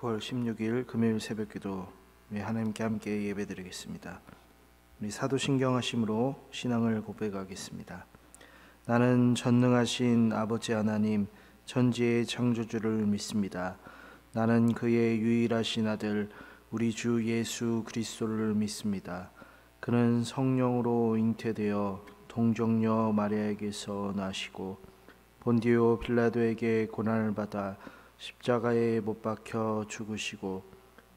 9월 16일 금요일 새벽기도 하나님께 함께 예배드리겠습니다. 우리 사도신경 하심으로 신앙을 고백하겠습니다. 나는 전능하신 아버지 하나님 천지의 창조주를 믿습니다. 나는 그의 유일하신 아들 우리 주 예수 그리스도를 믿습니다. 그는 성령으로 잉태되어 동정녀 마리아에게서 나시고 본디오 빌라도에게 고난을 받아 십자가에 못 박혀 죽으시고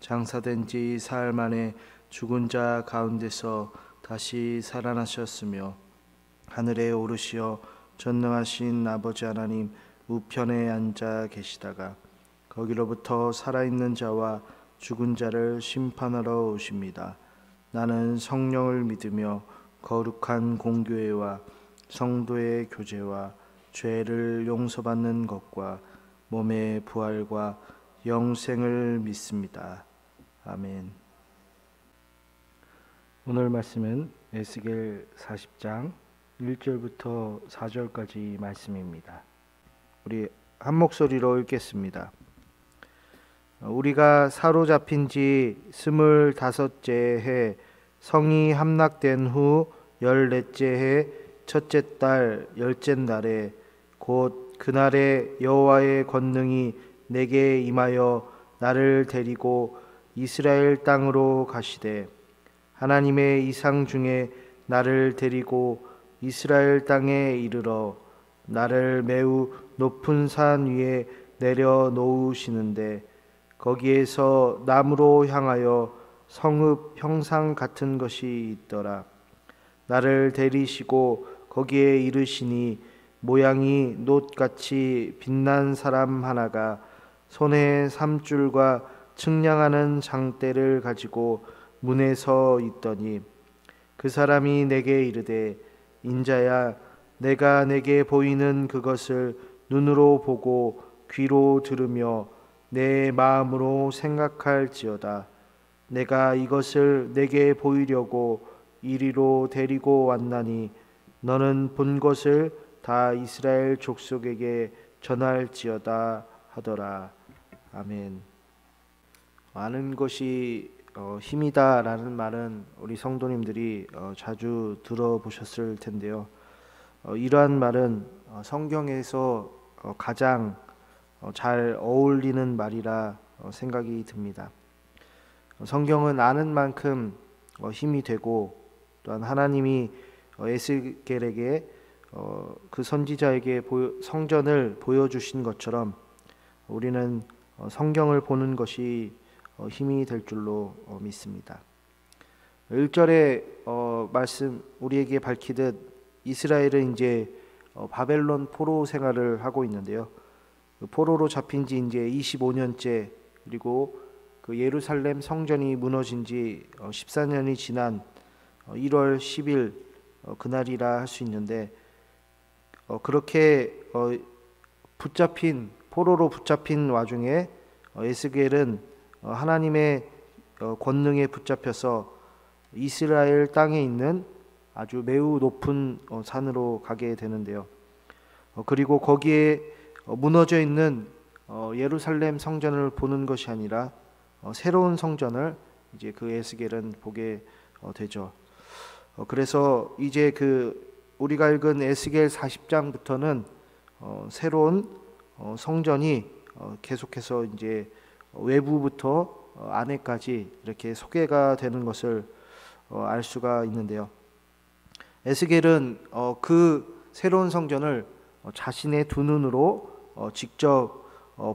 장사된 지 사흘 만에 죽은 자 가운데서 다시 살아나셨으며 하늘에 오르시어 전능하신 아버지 하나님 우편에 앉아 계시다가 거기로부터 살아있는 자와 죽은 자를 심판하러 오십니다. 나는 성령을 믿으며 거룩한 공교회와 성도의 교제와 죄를 용서받는 것과 몸의 부활과 영생을 믿습니다. 아멘. 오늘 말씀은 에스겔 40장 1절부터 4절까지 말씀입니다. 우리 한 목소리로 읽겠습니다. 우리가 사로잡힌 지 25째 해 성이 함락된 후 14째 해 첫째 달 10째 날에 곧 그날에 여호와의 권능이 내게 임하여 나를 데리고 이스라엘 땅으로 가시되 하나님의 이상 중에 나를 데리고 이스라엘 땅에 이르러 나를 매우 높은 산 위에 내려 놓으시는데 거기에서 나무로 향하여 성읍 형상 같은 것이 있더라. 나를 데리시고 거기에 이르시니 모양이 놋같이 빛난 사람 하나가 손에 삼줄과 측량하는 장대를 가지고 문에 서 있더니 그 사람이 내게 이르되 인자야 내가 내게 보이는 그것을 눈으로 보고 귀로 들으며 내 마음으로 생각할지어다. 내가 이것을 내게 보이려고 이리로 데리고 왔나니 너는 본 것을 다 이스라엘 족속에게 전할지어다 하더라. 아멘. 아는 것이 힘이다라는 말은 우리 성도님들이 자주 들어보셨을 텐데요. 이러한 말은 성경에서 가장 잘 어울리는 말이라 생각이 듭니다. 성경은 아는 만큼 힘이 되고 또한 하나님이 에스겔에게 그 선지자에게 성전을 보여주신 것처럼 우리는 성경을 보는 것이 힘이 될 줄로 믿습니다. 1절의 말씀 우리에게 밝히듯 이스라엘은 이제 바벨론 포로 생활을 하고 있는데요. 포로로 잡힌 지 이제 25년째 그리고 그 예루살렘 성전이 무너진 지 14년이 지난 1월 10일 그날이라 할 수 있는데 그렇게 포로로 붙잡힌 와중에 에스겔은 하나님의 권능에 붙잡혀서 이스라엘 땅에 있는 아주 매우 높은 산으로 가게 되는데요. 그리고 거기에 무너져 있는 예루살렘 성전을 보는 것이 아니라 새로운 성전을 이제 그 에스겔은 보게 되죠. 그래서 이제 그 우리가 읽은 에스겔 40장부터는 새로운 성전이 계속해서 이제 외부부터 안에까지 이렇게 소개가 되는 것을 알 수가 있는데요. 에스겔은 그 새로운 성전을 자신의 두 눈으로 직접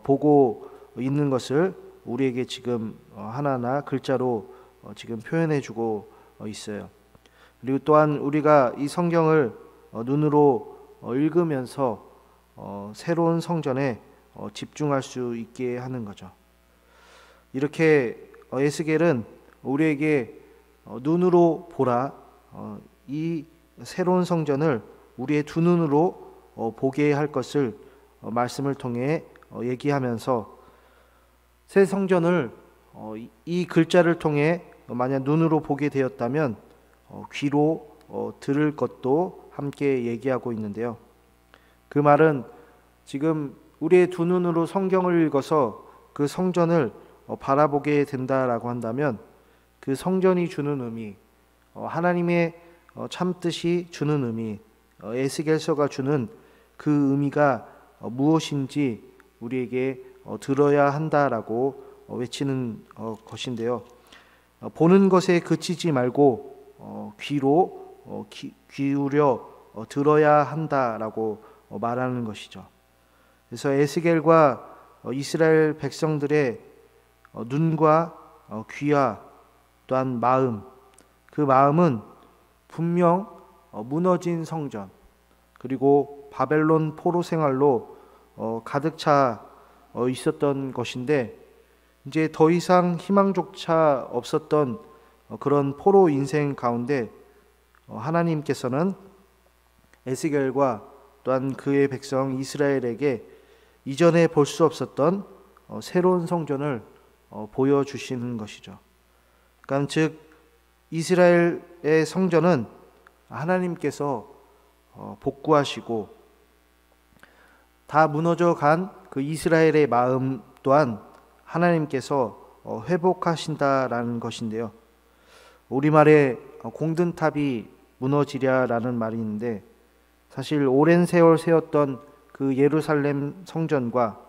보고 있는 것을 우리에게 지금 하나하나 글자로 지금 표현해주고 있어요. 그리고 또한 우리가 이 성경을 눈으로 읽으면서 새로운 성전에 집중할 수 있게 하는 거죠. 이렇게 에스겔은 우리에게 눈으로 보라, 이 새로운 성전을 우리의 두 눈으로 보게 할 것을 말씀을 통해 얘기하면서 새 성전을 이 글자를 통해 만약 눈으로 보게 되었다면 귀로 들을 것도 함께 얘기하고 있는데요. 그 말은 지금 우리의 두 눈으로 성경을 읽어서 그 성전을 바라보게 된다라고 한다면 그 성전이 주는 의미, 하나님의 참뜻이 주는 의미, 에스겔서가 주는 그 의미가 무엇인지 우리에게 들어야 한다라고 외치는 것인데요. 보는 것에 그치지 말고 귀로 기울여 들어야 한다라고 말하는 것이죠. 그래서 에스겔과 이스라엘 백성들의 눈과 귀와 또한 마음, 그 마음은 분명 무너진 성전 그리고 바벨론 포로 생활로 가득 차 있었던 것인데, 이제 더 이상 희망조차 없었던 그런 포로 인생 가운데 하나님께서는 에스겔과 또한 그의 백성 이스라엘에게 이전에 볼 수 없었던 새로운 성전을 보여주시는 것이죠. 그러니까 즉 이스라엘의 성전은 하나님께서 복구하시고 다 무너져 간 그 이스라엘의 마음 또한 하나님께서 회복하신다라는 것인데요. 우리말에 공든탑이 무너지랴라는 말이 있는데, 사실 오랜 세월 세웠던 그 예루살렘 성전과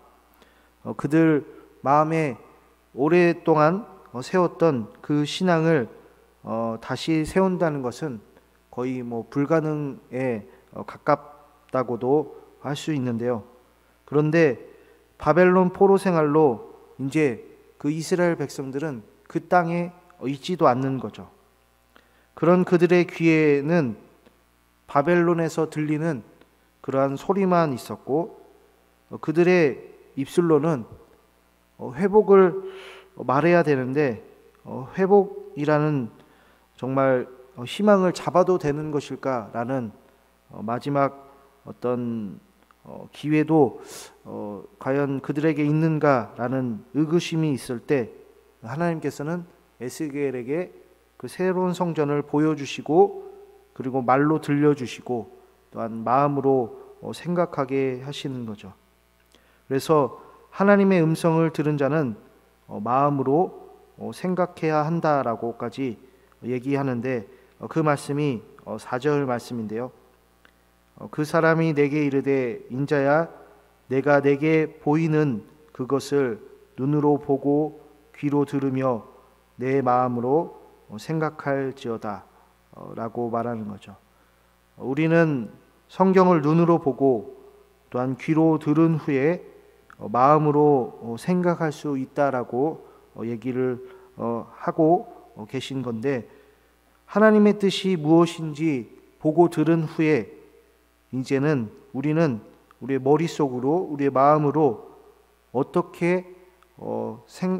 그들 마음에 오랫동안 세웠던 그 신앙을 다시 세운다는 것은 거의 불가능에 가깝다고도 할 수 있는데요. 그런데 바벨론 포로 생활로 이제 그 이스라엘 백성들은 그 땅에 있지도 않는 거죠. 그런 그들의 귀에는 바벨론에서 들리는 그러한 소리만 있었고, 그들의 입술로는 회복을 말해야 되는데 회복이라는 정말 희망을 잡아도 되는 것일까라는 마지막 어떤 기회도 과연 그들에게 있는가라는 의구심이 있을 때 하나님께서는 에스겔에게 그 새로운 성전을 보여주시고 그리고 말로 들려주시고 또한 마음으로 생각하게 하시는 거죠. 그래서 하나님의 음성을 들은 자는 마음으로 생각해야 한다라고까지 얘기하는데, 그 말씀이 4절 말씀인데요. 그 사람이 내게 이르되 인자야 내가 내게 보이는 그것을 눈으로 보고 귀로 들으며 내 마음으로 생각할지어다 라고 말하는 거죠. 우리는 성경을 눈으로 보고 또한 귀로 들은 후에 마음으로 생각할 수 있다라고 얘기를 하고 계신 건데, 하나님의 뜻이 무엇인지 보고 들은 후에 이제는 우리는 우리의 머릿속으로 우리의 마음으로 어떻게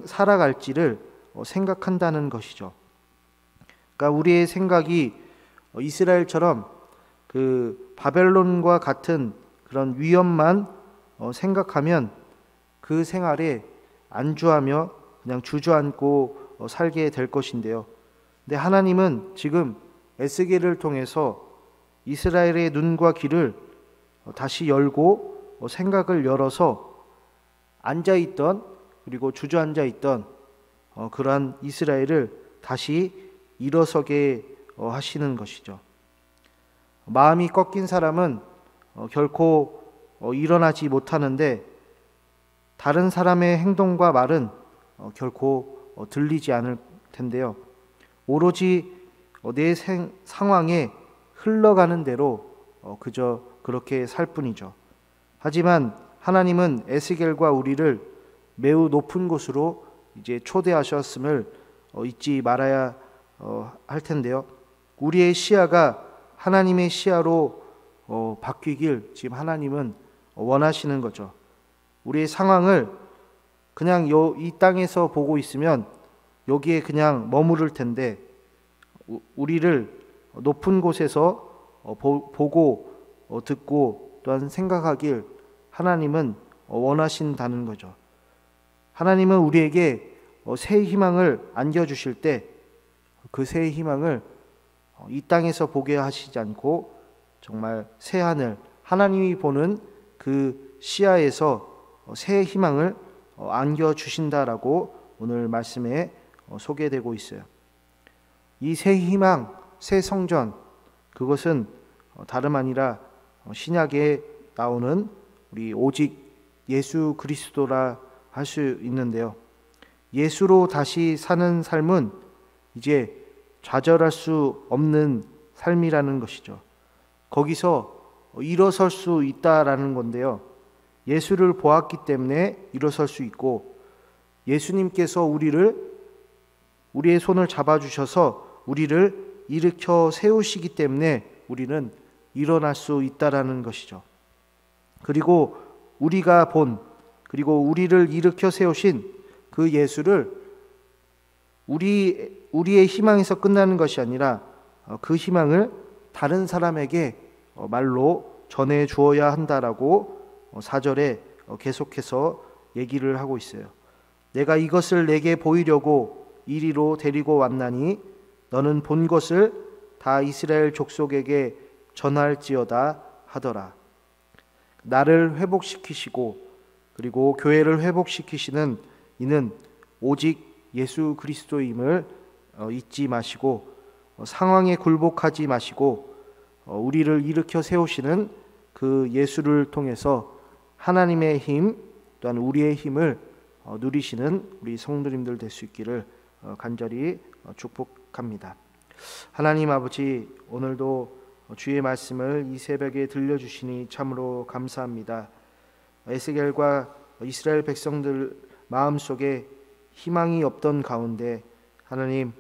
살아갈지를 생각한다는 것이죠. 그러니까 우리의 생각이 이스라엘처럼 그 바벨론과 같은 그런 위험만 생각하면 그 생활에 안주하며 그냥 주저앉고 살게 될 것인데요. 근데 하나님은 지금 에스겔을 통해서 이스라엘의 눈과 귀를 다시 열고 생각을 열어서 앉아있던 그리고 주저앉아 있던 그러한 이스라엘을 다시 일어서게 하시는 것이죠. 마음이 꺾인 사람은 결코 일어나지 못하는데 다른 사람의 행동과 말은 결코 들리지 않을 텐데요. 오로지 내 상황에 흘러가는 대로 그저 그렇게 살 뿐이죠. 하지만 하나님은 에스겔과 우리를 매우 높은 곳으로 이제 초대하셨음을 잊지 말아야 할 텐데요. 우리의 시야가 하나님의 시야로 바뀌길 지금 하나님은 원하시는 거죠. 우리의 상황을 그냥 이 땅에서 보고 있으면 여기에 그냥 머무를 텐데, 우리를 높은 곳에서 보고 듣고 또한 생각하길 하나님은 원하신다는 거죠. 하나님은 우리에게 새 희망을 안겨주실 때 그 새 희망을 이 땅에서 보게 하시지 않고 정말 새 하늘, 하나님이 보는 그 시야에서 새 희망을 안겨주신다라고 오늘 말씀에 소개되고 있어요. 이 새 희망, 새 성전, 그것은 다름 아니라 신약에 나오는 우리 오직 예수 그리스도라 할 수 있는데요. 예수로 다시 사는 삶은 이제 좌절할 수 없는 삶이라는 것이죠. 거기서 일어설 수 있다라는 건데요. 예수를 보았기 때문에 일어설 수 있고, 예수님께서 우리의 손을 잡아주셔서 우리를 일으켜 세우시기 때문에 우리는 일어날 수 있다라는 것이죠. 그리고 그리고 우리를 일으켜 세우신 그 예수를 우리의 희망에서 끝나는 것이 아니라 그 희망을 다른 사람에게 말로 전해 주어야 한다라고 4절에 계속해서 얘기를 하고 있어요. 내가 이것을 내게 보이려고 이리로 데리고 왔나니 너는 본 것을 다 이스라엘 족속에게 전할지어다 하더라. 나를 회복시키시고 그리고 교회를 회복시키시는 이는 오직 예수 그리스도임을 잊지 마시고 상황에 굴복하지 마시고 우리를 일으켜 세우시는 그 예수를 통해서 하나님의 힘 또한 우리의 힘을 누리시는 우리 성도님들 될 수 있기를 간절히 축복합니다. 하나님 아버지, 오늘도 주의 말씀을 이 새벽에 들려주시니 참으로 감사합니다. 에스겔과 이스라엘 백성들 마음속에 희망이 없던 가운데 하나님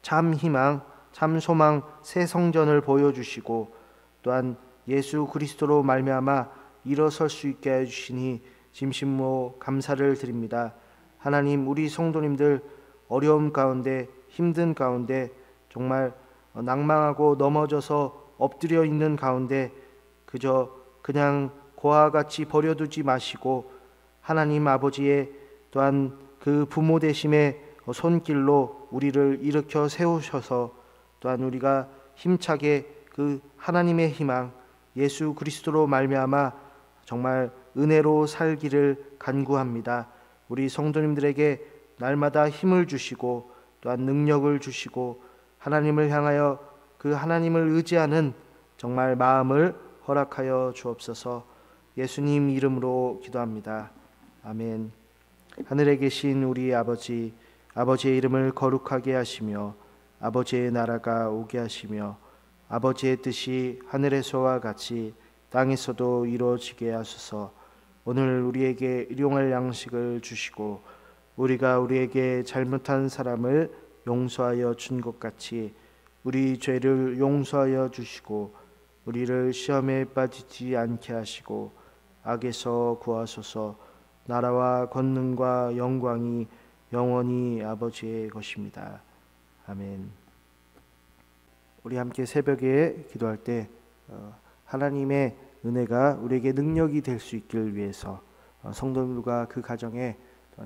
참 희망, 참 소망, 새 성전을 보여주시고 또한 예수 그리스도로 말미암아 일어설 수 있게 해주시니 진심으로 감사를 드립니다. 하나님, 우리 성도님들 어려움 가운데, 힘든 가운데, 정말 낭망하고 넘어져서 엎드려 있는 가운데 그냥 고아와 같이 버려두지 마시고 하나님 아버지의 또한 그 부모 되심의 손길로 우리를 일으켜 세우셔서 또한 우리가 힘차게 그 하나님의 희망 예수 그리스도로 말미암아 정말 은혜로 살기를 간구합니다. 우리 성도님들에게 날마다 힘을 주시고 또한 능력을 주시고 하나님을 향하여 그 하나님을 의지하는 정말 마음을 허락하여 주옵소서. 예수님 이름으로 기도합니다. 아멘. 하늘에 계신 우리 아버지, 아버지의 이름을 거룩하게 하시며 아버지의 나라가 오게 하시며 아버지의 뜻이 하늘에서와 같이 땅에서도 이루어지게 하소서. 오늘 우리에게 일용할 양식을 주시고 우리가 우리에게 잘못한 사람을 용서하여 준 것 같이 우리 죄를 용서하여 주시고 우리를 시험에 빠지지 않게 하시고 악에서 구하소서. 나라와 권능과 영광이 영원히 아버지의 것입니다. 아멘. 우리 함께 새벽에 기도할 때 하나님의 은혜가 우리에게 능력이 될 수 있기를 위해서 성도들과 그 가정의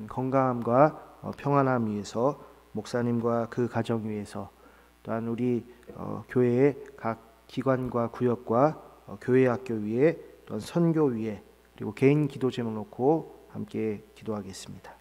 건강함과 평안함 위해서 목사님과 그 가정 위해서 또한 우리 교회의 각 기관과 구역과 교회 학교 위에 또한 선교 위에 그리고 개인 기도 제목 놓고 함께 기도하겠습니다.